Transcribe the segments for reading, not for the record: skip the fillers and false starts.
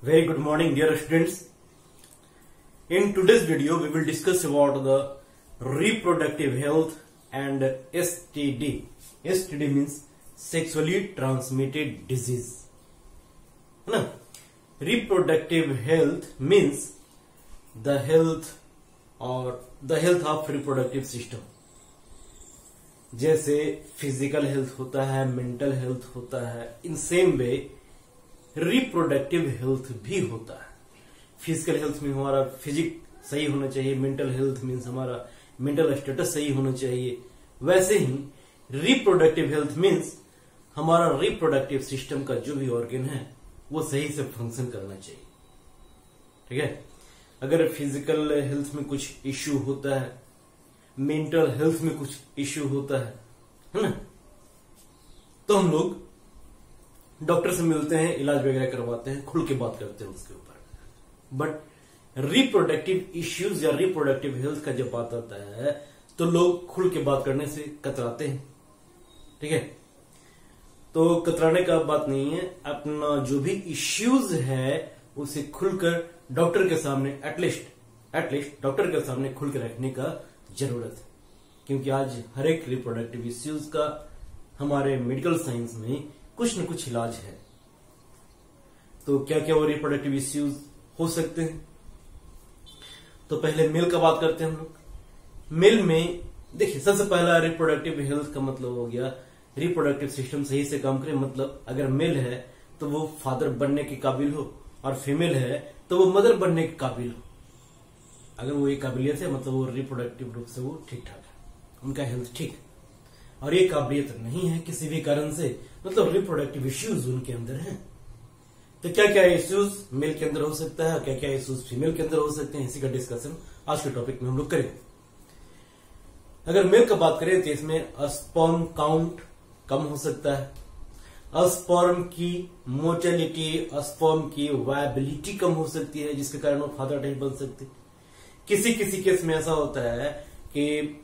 Very good morning, dear students. In today's video, we will discuss about the reproductive health and STD. STD means sexually transmitted disease. No. Reproductive health means the health of reproductive system. जैसे physical health होता है, mental health होता है, इन same वे reproductive health भी होता है। Physical health में हमारा फिजिक सही होना चाहिए, मेंटल हेल्थ मीन्स हमारा मेंटल स्टेटस सही होना चाहिए। वैसे ही रिप्रोडक्टिव हेल्थ मीन्स हमारा रिप्रोडक्टिव सिस्टम का जो भी ऑर्गन है वो सही से फंक्शन करना चाहिए। ठीक है, अगर फिजिकल हेल्थ में कुछ इश्यू होता है, मेंटल हेल्थ में कुछ इश्यू होता है ना, तो हम लोग डॉक्टर से मिलते हैं, इलाज वगैरह करवाते हैं, खुल के बात करते हैं उसके ऊपर। बट रिप्रोडक्टिव इश्यूज या रिप्रोडक्टिव हेल्थ का जब बात आता है तो लोग खुल के बात करने से कतराते हैं। ठीक है, तो कतराने का बात नहीं है, अपना जो भी इश्यूज है उसे खुलकर डॉक्टर के सामने एटलीस्ट डॉक्टर के सामने खुल के रखने का जरूरत है। क्योंकि आज हर एक रिप्रोडक्टिव इश्यूज का हमारे मेडिकल साइंस में कुछ न कुछ इलाज है। तो क्या क्या वो रिप्रोडक्टिव इश्यूज हो सकते हैं? तो पहले मेल का बात करते हैं हम लोग। मेल में देखिए, सबसे पहला रिप्रोडक्टिव हेल्थ का मतलब हो गया रिप्रोडक्टिव सिस्टम सही से काम करे। मतलब अगर मेल है तो वो फादर बनने के काबिल हो, और फीमेल है तो वो मदर बनने के काबिल हो। अगर वो ये काबिलियत है मतलब वो रिप्रोडक्टिव रूप से वो ठीक ठाक है, उनका हेल्थ ठीक। और ये काबिलियत नहीं है किसी भी कारण से, मतलब रिप्रोडक्टिव इश्यूज उनके अंदर हैं। तो क्या क्या इश्यूज मेल के अंदर हो सकता है, क्या क्या इश्यूज फीमेल के अंदर हो सकते हैं, इसी का डिस्कशन आज के टॉपिक में हम लोग करेंगे। अगर मेल का बात करें तो इसमें स्पर्म काउंट कम हो सकता है, स्पर्म की मोर्टेलिटी, स्पर्म की वायबिलिटी कम हो सकती है, जिसके कारण वो फादर नहीं बन सकते। किसी किसी केस में ऐसा होता है कि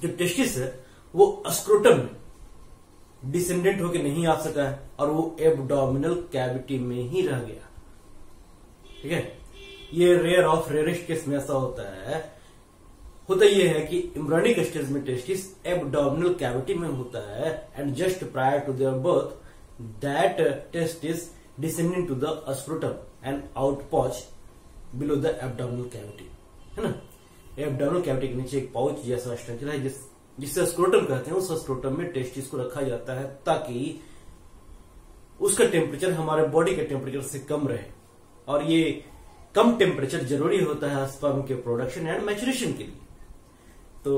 जो टेस्टिस है वो स्क्रोटम में डिसेंडेंट होकर नहीं आ सका है और वो एब्डोमिनल कैविटी में ही रह गया। ठीक है, ये रेयर ऑफ रेयरेस्ट केस में ऐसा होता है। होता यह है कि एम्ब्रियोनिक स्टेज में टेस्टिस एब्डोमिनल कैविटी में होता है, and just prior to their birth that testis descending to the scrotum and out pouch below the abdominal cavity, है ना। एब्डोमिनल कैविटी के नीचे एक पाउच जैसा स्ट्रक्चर है जिससे स्क्रोटम कहते हैं। उस स्क्रोटम में टेस्टिस को रखा जाता है ताकि उसका टेम्परेचर हमारे बॉडी के टेम्परेचर से कम रहे, और ये कम टेम्परेचर जरूरी होता है स्पर्म के प्रोडक्शन एंड मैच्योरेशन के लिए। तो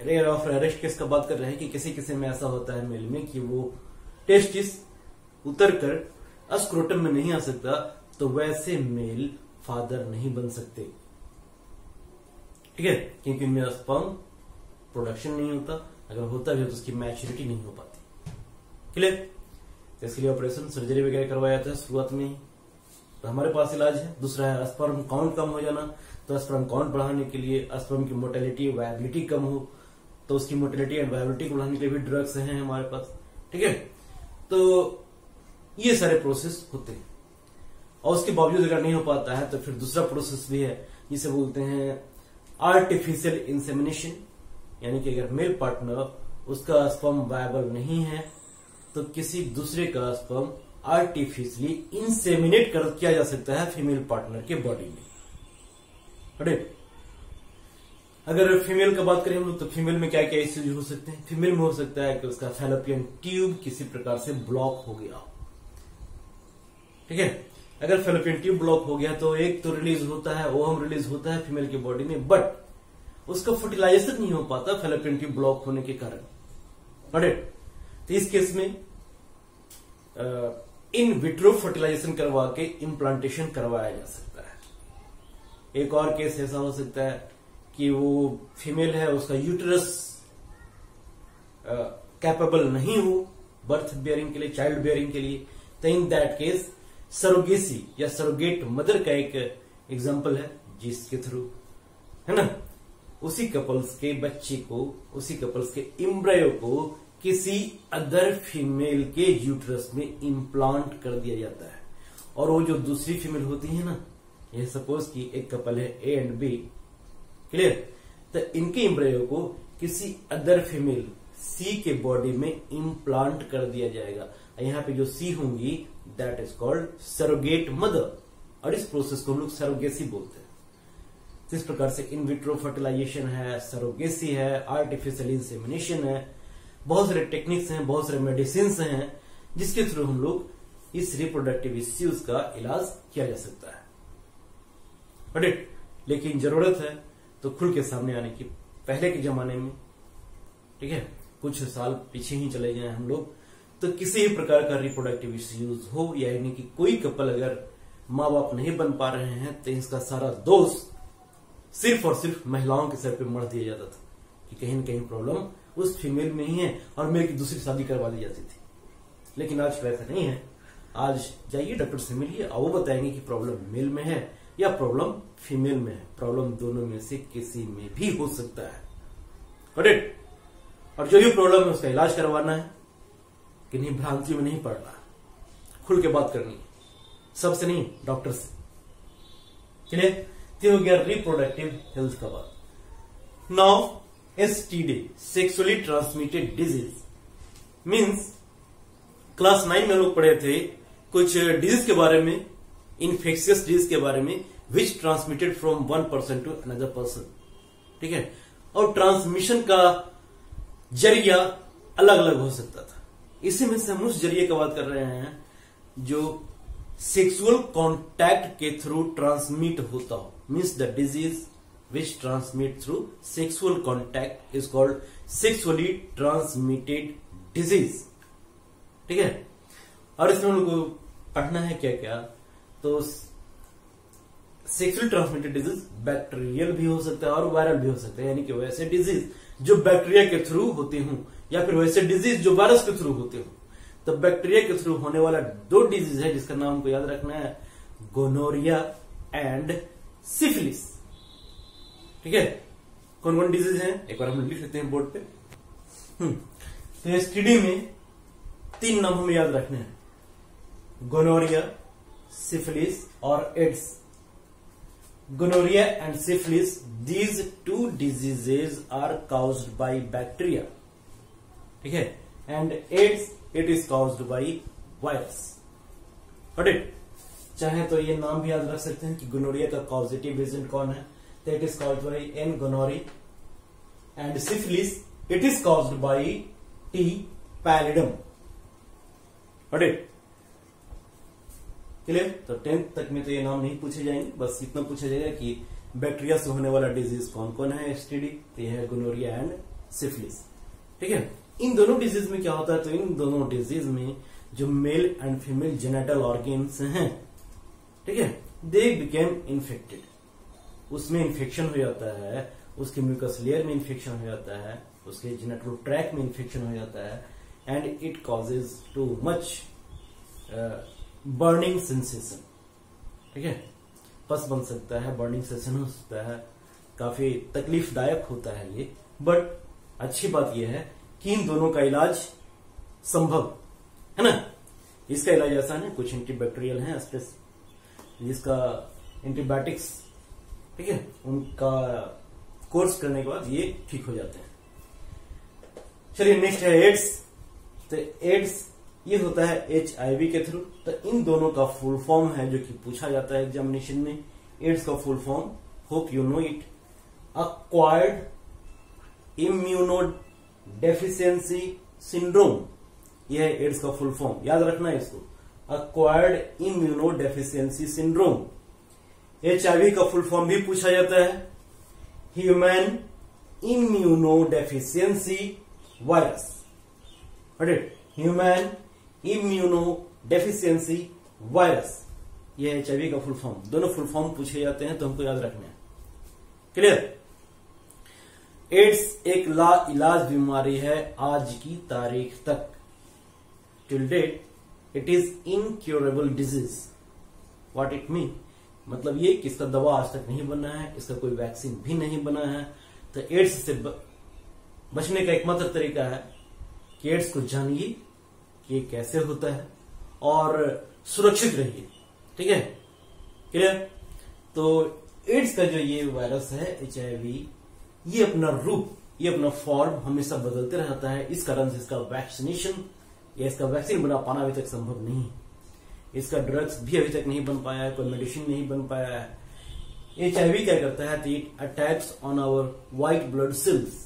रेयर ऑफ रेयरेस्ट केस का बात कर रहे हैं कि किसी किसी में ऐसा होता है मेल में कि वो टेस्टिस उतर कर स्क्रोटम में नहीं आ सकता, तो वैसे मेल फादर नहीं बन सकते। ठीक है, क्योंकि उनमें स्पर्म प्रोडक्शन नहीं होता, अगर होता भी हो तो उसकी मैच्योरिटी नहीं हो पाती। क्लियर? तो इसके लिए ऑपरेशन सर्जरी वगैरह करवाया जाता है शुरुआत में ही। तो हमारे पास इलाज है। दूसरा है स्पर्म काउंट कम हो जाना। तो स्पर्म काउंट बढ़ाने के लिए स्पर्म की मोर्टेलिटी वायबिलिटी कम हो, तो उसकी मोर्टेलिटी एंड वायबिलिटी को बढ़ाने के लिए भी ड्रग्स हैं हमारे पास। ठीक है, तो ये सारे प्रोसेस होते हैं। और उसके बावजूद अगर नहीं हो पाता है तो फिर दूसरा प्रोसेस भी है जिसे बोलते हैं आर्टिफिशियल इंसेमिनेशन। यानी कि अगर मेल पार्टनर उसका स्पर्म वायबल नहीं है तो किसी दूसरे का स्पर्म आर्टिफिशियली इंसेमिनेट किया जा सकता है फीमेल पार्टनर के बॉडी में। राइट? अगर फीमेल का बात करें हम लोग तो फीमेल में क्या क्या इश्यूज हो सकते हैं? फीमेल में हो सकता है कि उसका फैलोपियन ट्यूब किसी प्रकार से ब्लॉक हो गया। ठीक है, अगर फैलोपियन ट्यूब ब्लॉक हो गया तो एक तो रिलीज होता है, ओवम रिलीज होता है फीमेल की बॉडी में, बट उसका फर्टिलाइजेशन नहीं हो पाता फैलोपियन ट्यूब ब्लॉक होने के कारण। राइट? तो इस केस में इन विट्रो फर्टिलाइजेशन करवा के इम्प्लांटेशन करवाया जा सकता है। एक और केस ऐसा हो सकता है कि वो फीमेल है, उसका यूटरस कैपेबल नहीं हो बर्थ बियरिंग के लिए, चाइल्ड बियरिंग के लिए। तो इन दैट केस सरोगेसी या सरोगेट मदर का एक एग्जांपल है जिसके थ्रू, है ना, उसी कपल्स के बच्चे को, उसी कपल्स के एम्ब्रायो को किसी अदर फीमेल के यूट्रस में इम्प्लांट कर दिया जाता है। और वो जो दूसरी फीमेल होती है ना, ये सपोज कि एक कपल है ए एंड बी, क्लियर, तो इनके एम्ब्रियो को किसी अदर फीमेल सी के बॉडी में इम्प्लांट कर दिया जाएगा। यहाँ पे जो सी होंगी that is called surrogate mother, और इस प्रोसेस को हम लोग सरोगेसी बोलते हैं। इस प्रकार से इन विट्रो फर्टिलाइजेशन है, सरोगेसी है, आर्टिफिशियल इंसेमिनेशन है, बहुत सारे टेक्निक्स हैं, बहुत सारे मेडिसिन हैं जिसके थ्रू हम लोग इस रिप्रोडक्टिव इश्यूज का इलाज किया जा सकता है। बट लेकिन जरूरत है तो खुल के सामने आने की। पहले के जमाने में, ठीक है, कुछ साल पीछे ही चले जाएं हम लोग, तो किसी भी प्रकार का रिप्रोडक्टिव इश्यूज हो, यानी कि कोई कपल अगर माँ बाप नहीं बन पा रहे हैं तो इसका सारा दोष सिर्फ और सिर्फ महिलाओं के सर पे मढ़ दिया जाता था कि कहीं न कहीं प्रॉब्लम उस फीमेल में ही है और मेल की दूसरी शादी करवा दी जाती थी। लेकिन आज वैसा नहीं है। आज जाइए डॉक्टर से मिलिए और वो बताएंगे कि प्रॉब्लम मेल में है या प्रॉब्लम फीमेल में है। प्रॉब्लम दोनों में से किसी में भी हो सकता है, करेक्ट। और जो भी प्रॉब्लम है उसका इलाज करवाना है, किन्हीं भ्रांति में नहीं पड़ना, खुल के बात करनी है, सबसे नहीं डॉक्टर से, क्लियर। तो हो गया रिप्रोडक्टिव हेल्थ का बात। Now STD, sexually transmitted disease, means class 9 में हम लोग पढ़े थे कुछ डिजीज के बारे में, इन्फेक्शियस डिजीज के बारे में, which transmitted from one person to another person, ठीक है। और ट्रांसमिशन का जरिया अलग अलग हो सकता था। इसी में से हम उस जरिए का बात कर रहे हैं जो सेक्सुअल कॉन्टैक्ट के थ्रू ट्रांसमिट होता हो, means the disease which transmit through sexual contact is called sexually transmitted disease, ठीक है। और इसमें हम लोग को पढ़ना है क्या क्या, तो सेक्सुअली ट्रांसमिटेड डिजीज बैक्टीरियल भी हो सकता है और वायरल भी हो सकता है, यानी कि वैसे डिजीज जो बैक्टीरिया के थ्रू होते हों या फिर वैसे डिजीज जो वायरस के थ्रू होते हों। तो बैक्टीरिया के थ्रू होने वाला 2 डिजीज है जिसका नाम हमको याद रखना है, गोनोरिया एंड सिफिलिस, ठीक है। कौन कौन डिजीज हैं एक बार हम लिख लेते हैं बोर्ड पे। तो एसटीडी में 3 नाम हमें याद रखने हैं, गोनोरिया, सिफिलिस और ads. Gonorrhea and syphilis, these 2 diseases are caused by bacteria, ठीक है, and AIDS it is caused by virus, got it। चाहे तो ये नाम भी याद रख सकते हैं कि गोनोरिया का कॉजेटिव एजेंट कौन है, तो it is caused by N gonorrhea, and syphilis it is caused by T pallidum, got it, clear. तो 10th तक में तो ये नाम नहीं पूछे जाएंगे, बस इतना पूछा जाएगा कि बैक्टीरिया से होने वाला डिजीज कौन कौन है एसटीडी, तो यह है गोनोरिया एंड सिफिलिस, ठीक है। इन दोनों डिजीज में क्या होता है, तो इन दोनों डिजीज में जो male and female genital organs हैं, ठीक है, दे बिकेम इन्फेक्टेड, उसमें इन्फेक्शन हो जाता है, उसके म्यूकस लेयर में इन्फेक्शन हो जाता है, उसके जेनेटल ट्रैक में इन्फेक्शन हो जाता है, and it causes too much burning sensation, ठीक है, पस बन सकता है, बर्निंग सेंसेशन हो सकता है, काफी तकलीफदायक होता है ये। बट अच्छी बात यह है कि इन दोनों का इलाज संभव है ना। इसका इलाज आसान है, कुछ एंटीबैक्टीरियल है जिसका एंटीबायोटिक्स, ठीक है, उनका कोर्स करने के बाद ये ठीक हो जाते हैं। चलिए नेक्स्ट है एड्स। तो एड्स ये होता है HIV के थ्रू। तो इन दोनों का फुल फॉर्म है जो कि पूछा जाता है एग्जामिनेशन में। एड्स का full form, hope you know it, acquired immuno deficiency syndrome. यह है एड्स का फुल फॉर्म, याद रखना है इसको, acquired immuno deficiency syndrome. HIV का फुल फॉर्म भी पूछा जाता है, human immuno deficiency virus, human immuno deficiency virus, यह HIV का फुल फॉर्म। दोनों फुल फॉर्म पूछे जाते हैं तो हमको याद रखना है, क्लियर। एड्स एक लाइलाज बीमारी है आज की तारीख तक, till date it is incurable disease. What it mean, मतलब ये कि इसका दवा आज तक नहीं बना है, इसका कोई वैक्सीन भी नहीं बना है। तो एड्स से बचने का एकमात्र तरीका है कि एड्स को जानिए कि ये कैसे होता है और सुरक्षित रहिए। ठीक है, क्लियर। तो एड्स का जो ये वायरस है HIV, ये अपना रूप, ये अपना फॉर्म हमेशा बदलते रहता है। इस कारण से इसका वैक्सीनेशन या इसका वैक्सीन बना पाना अभी तक संभव नहीं है। इसका ड्रग्स भी अभी तक नहीं बन पाया है, कोई मेडिसिन नहीं बन पाया है। HIV क्या करता है, it attacks on our white blood cells.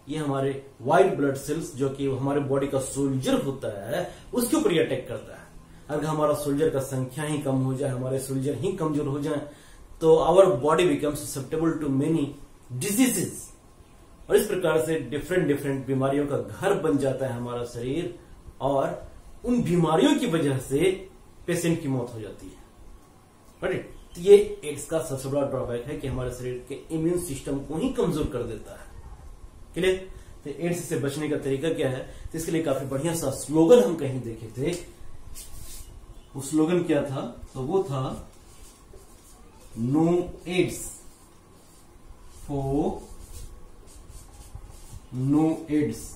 ये हमारे व्हाइट ब्लड सेल्स जो कि हमारे बॉडी का सोल्जर होता है, उसके ऊपर ये अटैक करता है। अगर हमारा सोल्जर का संख्या ही कम हो जाए, हमारे सोल्जर ही कमजोर हो जाए, तो our body becomes susceptible to many diseases. और इस प्रकार से डिफरेंट डिफरेंट बीमारियों का घर बन जाता है हमारा शरीर, और उन बीमारियों की वजह से पेशेंट की मौत हो जाती है। राइट, तो ये एड्स का सबसे बड़ा ड्रॉबैक है कि हमारे शरीर के इम्यून सिस्टम को ही कमजोर कर देता है। क्लियर। तो एड्स से बचने का तरीका क्या है, तो इसके लिए काफी बढ़िया सा स्लोगन हम कहीं देखे थे। वो स्लोगन क्या था, तो वो था know AIDS for no AIDS.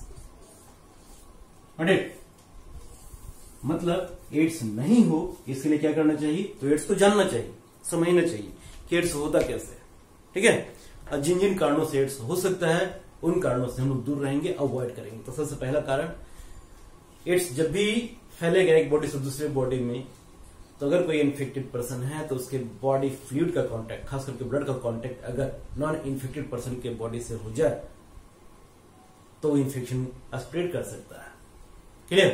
मतलब एड्स नहीं हो, इसके लिए क्या करना चाहिए, तो एड्स को जानना चाहिए, समझना चाहिए कि एड्स होता कैसे। ठीक है, और जिन जिन कारणों से एड्स हो सकता है, उन कारणों से हम लोग दूर रहेंगे, अवॉइड करेंगे। तो सबसे पहला कारण, एड्स जब भी फैलेगा एक बॉडी से दूसरे बॉडी में, तो अगर कोई इन्फेक्टेड पर्सन है तो उसके बॉडी फ्लूइड का कांटेक्ट, खास करके ब्लड का कांटेक्ट अगर नॉन इन्फेक्टेड पर्सन के बॉडी से हो जाए तो इन्फेक्शन स्प्रेड कर सकता है। क्लियर।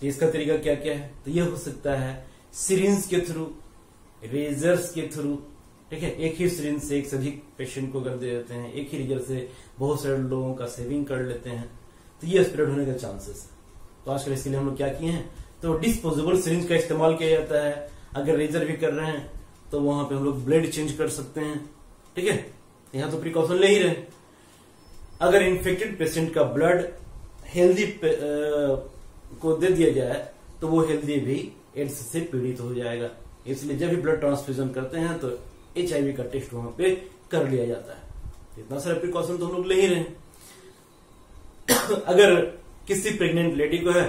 तो इसका तरीका क्या क्या है, तो ये हो सकता है सिरिंज के थ्रू, रेजर्स के थ्रू। ठीक है, एक ही सिरिंज से एक से अधिक पेशेंट को कर दे देते हैं, एक ही रेजर से बहुत सारे लोगों का सेविंग कर लेते हैं, तो ये स्प्रेड होने का चांसेस है। तो आजकल इसके लिए हम लोग क्या किए हैं, तो डिस्पोजेबल सिरिंज का इस्तेमाल किया जाता है। अगर रेजर भी कर रहे हैं तो वहां पे हम लोग ब्लेड चेंज कर सकते हैं। ठीक है, यहां तो प्रिकॉशन ले ही रहे। अगर इन्फेक्टेड पेशेंट का ब्लड हेल्दी को दे दिया जाए तो वो हेल्दी भी एड्स से पीड़ित हो जाएगा। इसलिए जब भी ब्लड ट्रांसफ्यूजन करते हैं तो HIV का टेस्ट वहां पे कर लिया जाता है। इतना सारा प्रिकॉशन तो हम लोग ले ही रहे हैं। अगर किसी प्रेग्नेंट लेडी को है,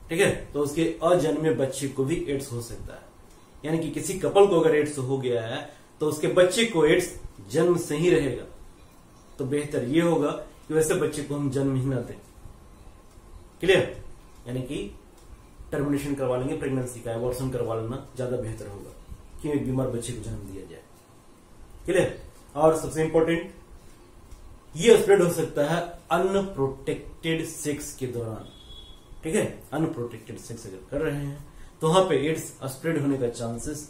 ठीक है, तो उसके अजन्मे बच्चे को भी एड्स हो सकता है। यानी कि किसी कपल को अगर एड्स हो गया है तो उसके बच्चे को एड्स जन्म से ही रहेगा। तो बेहतर ये होगा कि वैसे बच्चे को हम जन्म ही ना दें। क्लियर। यानी कि टर्मिनेशन करवा लेंगे प्रेगनेंसी का, एबॉर्शन करवा लेना ज्यादा बेहतर होगा कि एक बीमार बच्चे को जन्म दिया जाए। क्लियर। और सबसे इंपॉर्टेंट, ये स्प्रेड हो सकता है अनप्रोटेक्टेड सेक्स के दौरान। ठीक है, अनप्रोटेक्टेड सेक्स अगर कर रहे हैं तो वहां पे एड्स स्प्रेड होने का चांसेस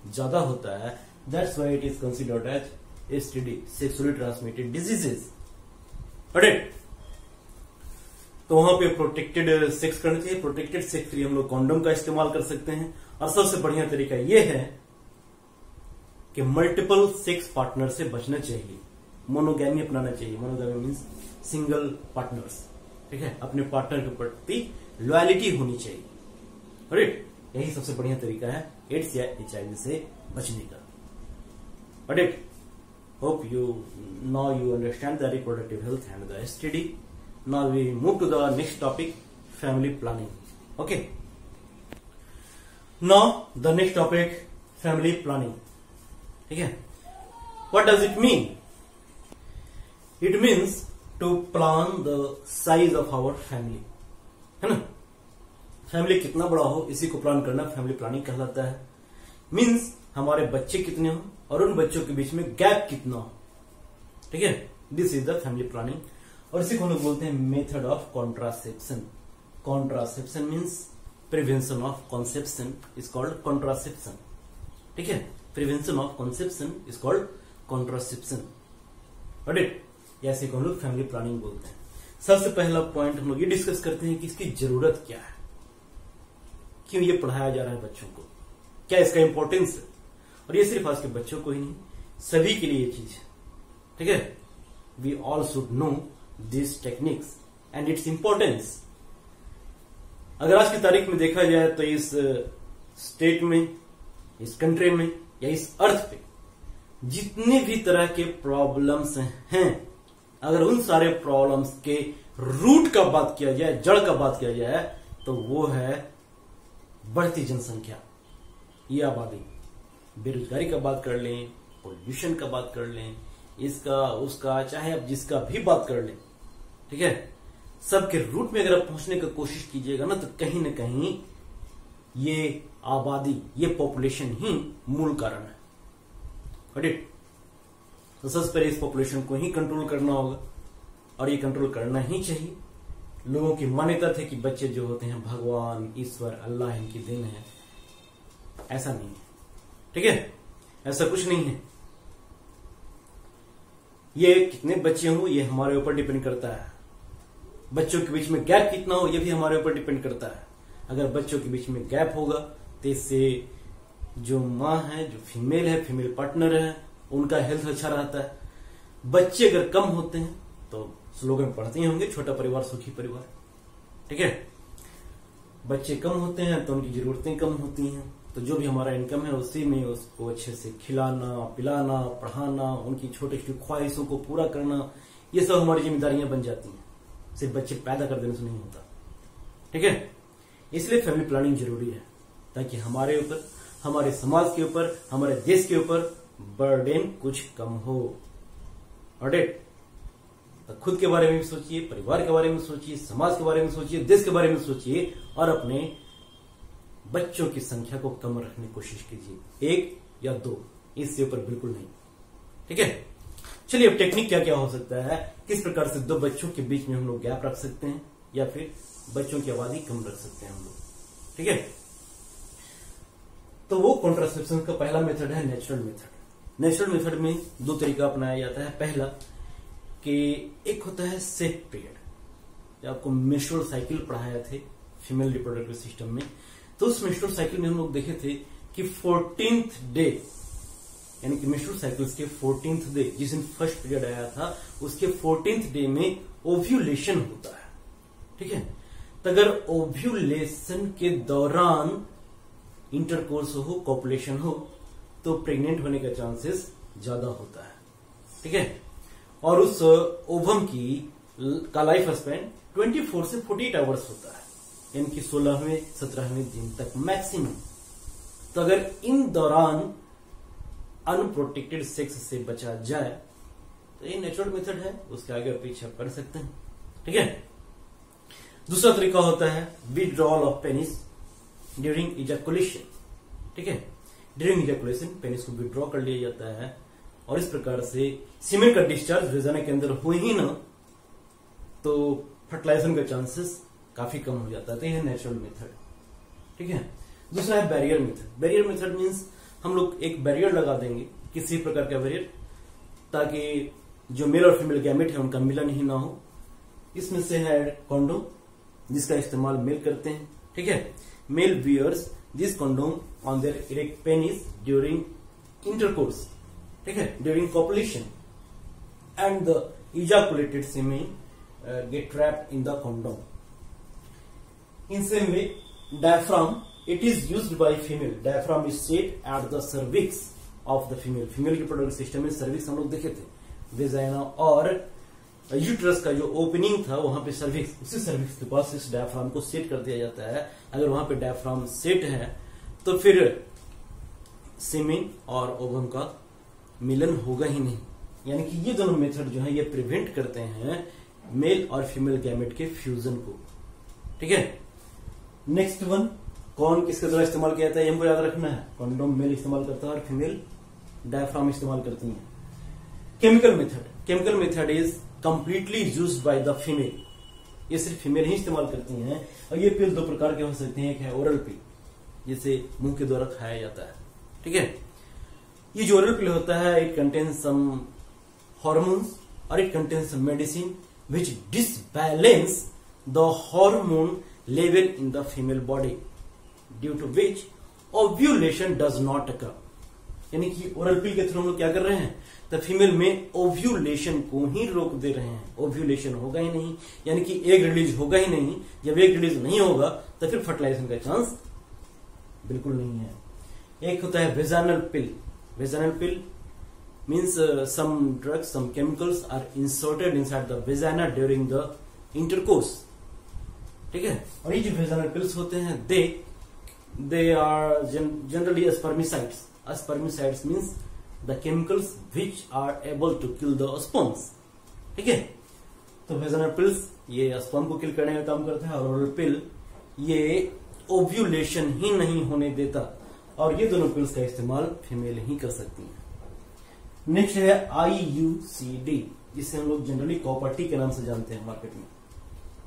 ज्यादा होता है। That's why it is considered as STD, sexually transmitted diseases. तो वहां पे प्रोटेक्टेड सेक्स करना चाहिए। प्रोटेक्टेड सेक्स के लिए हम लोग कॉन्डोम का इस्तेमाल कर सकते हैं। और सबसे बढ़िया तरीका यह है कि मल्टीपल सेक्स पार्टनर से बचना चाहिए, मोनोगैमी अपनाना चाहिए। Monogamy means single partners. ठीक है, अपने पार्टनर के प्रति लॉयलिटी होनी चाहिए। राइट, यही सबसे बढ़िया तरीका है एड्स या HIV से बचने का। Right, hope you now you understand the reproductive health and the STD. Now we move to the next topic, family planning. Okay. Now the next topic, family planning. ठीक है, what does it mean? It means to plan the size of our family. है ना, family कितना बड़ा हो इसी को plan करना फैमिली प्लानिंग कहलाता है। मीन्स हमारे बच्चे कितने हो और उन बच्चों के बीच में गैप कितना हो। ठीक है, this is the family planning. और इसी को हम लोग बोलते हैं method of contraception. Contraception means prevention of conception is called contraception. ठीक है, prevention of conception is called contraception. Right, ऐसे को हम लोग फैमिली प्लानिंग बोलते हैं। सबसे पहला पॉइंट हम लोग ये डिस्कस करते हैं कि इसकी जरूरत क्या है, क्यों ये पढ़ाया जा रहा है बच्चों को, क्या इसका इंपॉर्टेंस है। और ये सिर्फ आज के बच्चों को ही नहीं, सभी के लिए ये चीज है। ठीक है, we all should know this techniques and its importance. अगर आज की तारीख में देखा जाए तो इस स्टेट में, इस कंट्री में या इस अर्थ पे जितने भी तरह के प्रॉब्लम्स हैं, अगर उन सारे प्रॉब्लम्स के रूट का बात किया जाए, जड़ का बात किया जाए, तो वो है बढ़ती जनसंख्या। ये आबादी, बेरोजगारी का बात कर लें, पोल्यूशन का बात कर लें, इसका उसका चाहे आप जिसका भी बात कर लें, ठीक है, सबके रूट में अगर आप पहुंचने का कोशिश कीजिएगा ना, तो कहीं ना कहीं ये आबादी, ये पॉपुलेशन ही मूल कारण है। राइट? तो सबसे पहले इस पॉपुलेशन को ही कंट्रोल करना होगा, और ये कंट्रोल करना ही चाहिए। लोगों की मान्यता थी कि बच्चे जो होते हैं भगवान, ईश्वर, अल्लाह इनकी देन है। ऐसा नहीं है, ठीक है, ऐसा कुछ नहीं है। ये कितने बच्चे हो ये हमारे ऊपर डिपेंड करता है। बच्चों के बीच में गैप कितना हो ये भी हमारे ऊपर डिपेंड करता है। अगर बच्चों के बीच में गैप होगा तो इससे जो माँ है, जो फीमेल है, फीमेल पार्टनर है, उनका हेल्थ अच्छा रहता है। बच्चे अगर कम होते हैं तो स्लोगन पढ़ते ही होंगे, छोटा परिवार सुखी परिवार, ठीक है। बच्चे कम होते हैं तो उनकी जरूरतें कम होती हैं, तो जो भी हमारा इनकम है उसी में उसको अच्छे से खिलाना, पिलाना, पढ़ाना, उनकी छोटी छोटी ख्वाहिशों को पूरा करना, ये सब हमारी जिम्मेदारियां बन जाती हैं। सिर्फ बच्चे पैदा कर देने से नहीं होता, ठीक है। इसलिए फैमिली प्लानिंग जरूरी है, ताकि हमारे ऊपर, हमारे समाज के ऊपर, हमारे देश के ऊपर बर्डन कुछ कम हो। ऑलराइट, तो खुद के बारे में भी सोचिए, परिवार के बारे में सोचिए, समाज के बारे में सोचिए, देश के बारे में सोचिए, और अपने बच्चों की संख्या को कम रखने की कोशिश कीजिए, 1 या 2, इससे ऊपर बिल्कुल नहीं, ठीक है। चलिए अब टेक्निक क्या क्या हो सकता है, किस प्रकार से 2 बच्चों के बीच में हम लोग गैप रख सकते हैं, या फिर बच्चों की आबादी कम रख सकते हैं हम लोग, ठीक है। तो वो कॉन्ट्रासेप्शन का पहला मेथड है नेचुरल मेथड। नेचुरल मेथड में 2 तरीका अपनाया जाता है। पहला कि एक होता है सेट पीरियड, जब आपको मेंस्ट्रुअल साइकिल पढ़ाए थे फीमेल रिप्रोडक्टिव सिस्टम में, तो उस मेंस्ट्रुअल साइकिल में हम लोग देखे थे कि 14th डे, यानी कि मेंस्ट्रुअल साइकिल्स के 14th डे, जिस दिन फर्स्ट पीरियड आया था उसके 14th डे में ओव्यूलेशन होता है, ठीक है। तो अगर ओव्यूलेशन के दौरान इंटरकोर्स हो, कॉपुलेशन हो, तो प्रेग्नेंट होने का चांसेस ज्यादा होता है, ठीक है। और उस ओवम का लाइफ स्पैन 24 से 48 आवर्स होता है, यानी कि 16वें 17वें दिन तक मैक्सिमम। तो अगर इन दौरान अनप्रोटेक्टेड सेक्स से बचा जाए तो ये नेचुरल मेथड है, उसके आगे पीछे आप कर सकते हैं, ठीक है। दूसरा तरीका होता है withdrawal of penis during ejaculation, ठीक है। ड्यूरिंग इजैकुलेशन पेनिस को विड्रॉ कर लिया जाता है, और इस प्रकार से सीमेन का डिस्चार्ज वेजाना के अंदर हो ही ना, तो फर्टिलाइजेशन का चांसेस काफी कम हो जाता है। तो यह नेचुरल मेथड, ठीक है। दूसरा है barrier method. Barrier method means हम लोग एक बैरियर लगा देंगे, किसी प्रकार का बैरियर, ताकि जो मेल और फीमेल गैमेट है उनका मिलन ही ना हो। इसमें से है कॉन्डोम, जिसका इस्तेमाल मेल करते हैं, ठीक है। Male wears this condom on their erect penis during intercourse, ठीक है, during copulation, and the ejaculated semen get trapped in the condom. In same way diaphragm, it is used by female. Diaphragm is set at the cervix of the female. Female के product system में cervix हम लोग देखे थे, vagina और uterus का जो opening था वहां पे cervix, उसी cervix के पास इस डायफ्राम को सेट कर दिया जाता है। अगर वहां पे डायफ्राम सेट है तो फिर सीमेन और ओवम का मिलन होगा ही नहीं, यानी कि ये दोनों मेथड जो है ये प्रिवेंट करते हैं मेल और फीमेल गैमेट के फ्यूजन को, ठीक है। नेक्स्ट वन, कौन किसके द्वारा इस्तेमाल किया जाता है, हमको याद रखना है। कॉन्डोम मेल इस्तेमाल करता है और फीमेल डायफ्राम इस्तेमाल करती है। Chemical method, chemical method is completely used by the female, ये सिर्फ फीमेल ही इस्तेमाल करती हैं। और ये पिल 2 प्रकार के हो सकते हैं, एक है ओरल पिल, जिसे मुंह के द्वारा खाया जाता है, ठीक है। ये जो ओरल पिल होता है, इट कंटेन्स सम हॉर्मोन्स और it contains some medicine which disbalance the hormone level in the female body, due to which ovulation does not occur. यानी कि ओरल पिल के थ्रू हम लोग क्या कर रहे हैं, तो फीमेल में ओव्यूलेशन को ही रोक दे रहे हैं। ओव्यूलेशन होगा ही नहीं, यानी कि एग रिलीज होगा ही नहीं। जब एग रिलीज नहीं होगा तो फिर फर्टिलाइजेशन का चांस बिल्कुल नहीं है। एक होता है vaginal pill. Vaginal pill means some drugs, some chemicals are inserted inside the vagina during the intercourse, ठीक है। और ये जो वेजाइनल पिल्स होते हैं, दे they are generally spermicides. Spermicides means the chemicals which are able to kill the sperms. ठीक है, तो वेजाइनल पिल्स ये स्पर्म को किल करने का काम करता है, और ओरल पिल ये ओव्यूलेशन ही नहीं होने देता, और ये दोनों पिल्स का इस्तेमाल फीमेल ही कर सकती हैं। नेक्स्ट है IUCD, जिसे हम लोग जनरली कॉपर टी के नाम से जानते हैं मार्केट में।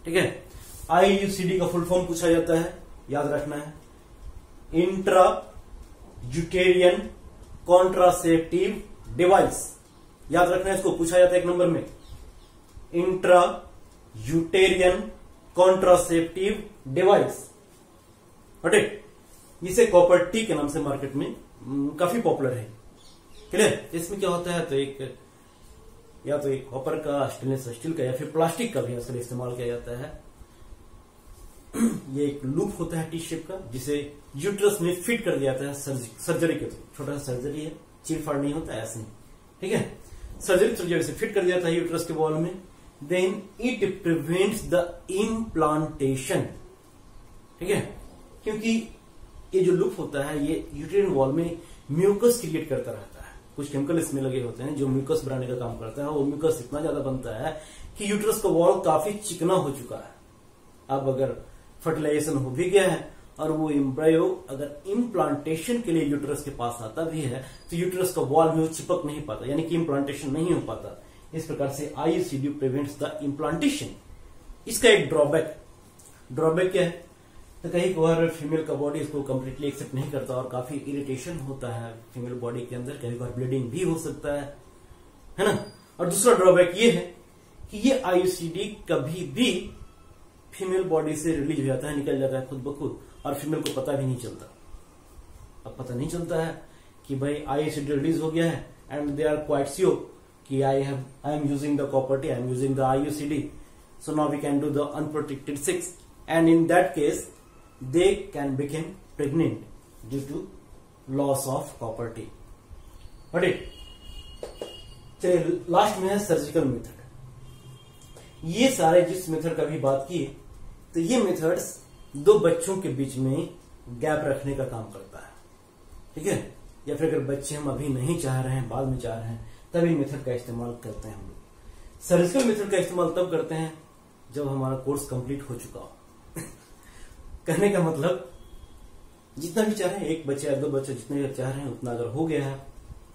ठीक है, IUCD का फुल फॉर्म पूछा जाता है, याद रखना है, इंट्रा यूटेरियन कॉन्ट्रासेप्टिव डिवाइस। याद रखना है, इसको पूछा जाता है 1 नंबर में, इंट्रा यूटेरियन कॉन्ट्रासेप्टिव डिवाइस। इसे कॉपर टी के नाम से मार्केट में काफी पॉपुलर है। क्लियर? इसमें क्या होता है, तो या तो एक कॉपर का, स्टेनलेस स्टील का, या फिर प्लास्टिक का भी आजकल इस्तेमाल किया जाता है। ये एक लूप होता है टी शेप का, जिसे यूट्रस में फिट कर दिया जाता है सर्जरी के थ्रू। छोटा सा सर्जरी है, चीरफाड़ नहीं होता है ऐसे ही। ठीक है, सर्जरी थ्रू जब इसे फिट कर दिया जाता है यूट्रस के वॉल में, then it prevents the implantation. ठीक है, क्योंकि ये जो लूप होता है ये यूटेरियन वॉल में म्यूकस क्रिएट करता रहता है। कुछ केमिकल इसमें लगे होते हैं जो म्यूकस बनाने का काम करता है। वो म्यूकस इतना ज्यादा बनता है कि यूट्रस का वॉल काफी चिकना हो चुका है। अब अगर फर्टिलाइजेशन हो भी गया है और वो एम्ब्रायो अगर इम्प्लांटेशन के लिए यूट्रस के पास आता भी है, तो यूट्रस का वॉल में वो चिपक नहीं पाता, यानी कि इम्प्लांटेशन नहीं हो पाता। इस प्रकार से IUCD प्रिवेंट्स द इम्प्लांटेशन। इसका एक ड्रॉबैक क्या है, तो कहीं बार फीमेल का बॉडी इसको कम्प्लीटली एक्सेप्ट नहीं करता और काफी इरिटेशन होता है फीमेल बॉडी के अंदर, कहीं बार ब्लीडिंग भी हो सकता है ना। और दूसरा ड्रॉबैक ये है कि ये IUCD कभी भी फीमेल बॉडी से रिलीज हो जाता है, निकल जाता है खुद ब खुद, और फीमेल को पता भी नहीं चलता। अब पता नहीं चलता है कि भाई IUCD रिलीज हो गया है, and they are quite sure कि I am using the copper T, I am using the IUCD, so now we can do the unprotected sex, and in that case they can become pregnant due to loss of copper T. चलिए last में है surgical method. ये सारे जिस method का भी बात की, तो ये मेथड्स 2 बच्चों के बीच में गैप रखने का काम करता है। ठीक है, या फिर अगर बच्चे हम अभी नहीं चाह रहे हैं, बाद में चाह रहे हैं, तभी मेथड का इस्तेमाल करते हैं हम लोग। सर्जिकल मेथड का इस्तेमाल तब करते हैं जब हमारा कोर्स कंप्लीट हो चुका हो। कहने का मतलब जितना भी चाह रहे हैं, 1 बच्चे या 2 बच्चे, जितने चाह रहे हैं उतना अगर हो गया है,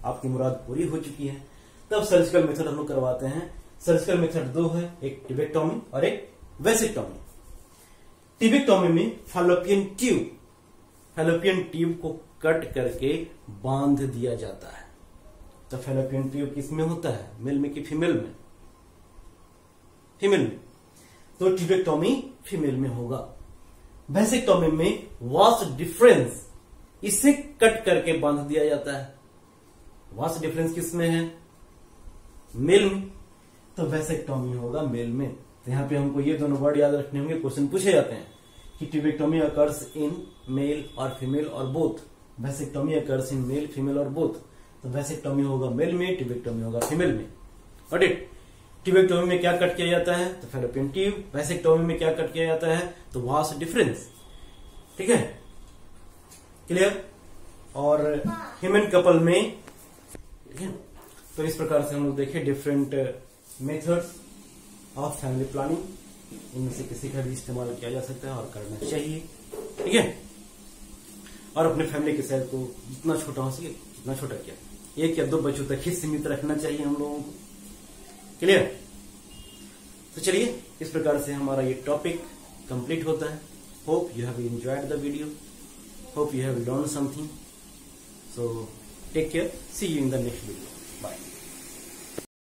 आपकी मुराद पूरी हो चुकी है, तब सर्जिकल मेथड हम लोग करवाते हैं। सर्जिकल मेथड 2 है, एक टिबेक्टोमी और एक वेसिक्टोमी। टिबेक्टोमी में फैलोपियन ट्यूब को कट करके बांध दिया जाता है। तो फैलोपियन ट्यूब किसमें होता है, मेल में कि फीमेल में? फीमेल में, तो टिबेक्टोमी फीमेल में होगा। वेसिक्टोमी में वास्ट डिफरेंस, इसे कट करके बांध दिया जाता है। वास्ट डिफरेंस किसमें है, मेल में, तो वेसिक्टोमी होगा मेल में। तो यहां पे हमको ये दोनों वर्ड याद रखने होंगे, क्वेश्चन पूछे जाते हैं कि टिबेक्टोमी अकर्स इन मेल और फीमेल और both, vasectomy occurs in male, female और बोथ। तो वेसिक्टोमी होगा मेल में, टिबेक्टोमी होगा फीमेल में। बट टिबेक्टोमी में क्या कट किया जाता है, तो फैलोपियन ट्यूब। वेसिक्टोमी में क्या कट किया जाता है, तो वास्ट डिफरेंस। ठीक है, क्लियर? और ह्यूमन कपल में, ठीक है, तो इस प्रकार से हम लोग देखें different methods of family planning. इनमें से किसी का भी इस्तेमाल किया जा सकता है और करना चाहिए। ठीक है, और अपने फैमिली के साथ को जितना छोटा हो सके, जितना छोटा क्या, 1 या 2 बच्चों तक ही सीमित रखना चाहिए हम लोगों को। क्लियर? तो चलिए, इस प्रकार से हमारा ये टॉपिक कंप्लीट होता है। Hope you have enjoyed the video, hope you have learn something. So take care, see you in the next video, bye.